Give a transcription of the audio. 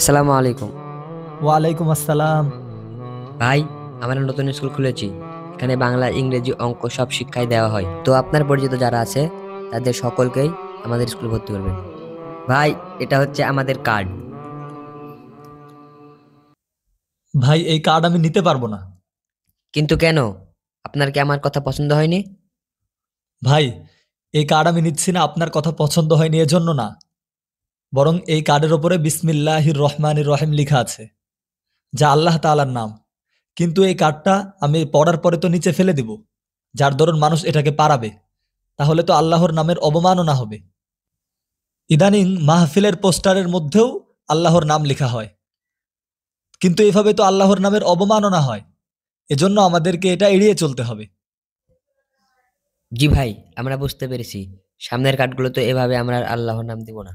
আসসালামু আলাইকুম। ওয়ালাইকুম আসসালাম। ভাই, আমরা নতুন স্কুল খুলেছি। এখানে বাংলা, ইংরেজি, অঙ্ক সব শিক্ষাই দেওয়া হয়। তো আপনার পরিচিত যারা আছে তাদের সকলকেই আমাদের স্কুলে ভর্তি করবেন। ভাই, এটা হচ্ছে আমাদের কার্ড। ভাই, এই কার্ড আমি নিতে পারবো না। কিন্তু কেন? আপনার কি আমার কথা পছন্দ হয়নি? ভাই, এই কার্ড আমি নিচ্ছি না আপনার কথা পছন্দ হয়নি এজন্য না, বরং এই কার্ডের ওপরে বিসমিল্লাহির রহমানির রহিম লেখা আছে, যা আল্লাহ তাআলার নাম। কিন্তু এই কার্ডটা আমি পড়ার পরে তো নিচে ফেলে দিব, যার দরুন মানুষ এটাকে পারাবে। তাহলে তো আল্লাহর নামের অবমাননা হবে। ইদানিং মাহফিলের পোস্টারের মধ্যেও আল্লাহর নাম লেখা হয়, কিন্তু এভাবে তো আল্লাহর নামের অবমাননা হয়। এজন্য আমাদেরকে এটা এড়িয়ে চলতে হবে। জি ভাই, আমরা বুঝতে পেরেছি। সামনের কার্ডগুলো তো এভাবে আমরা আর আল্লাহর নাম দিব না।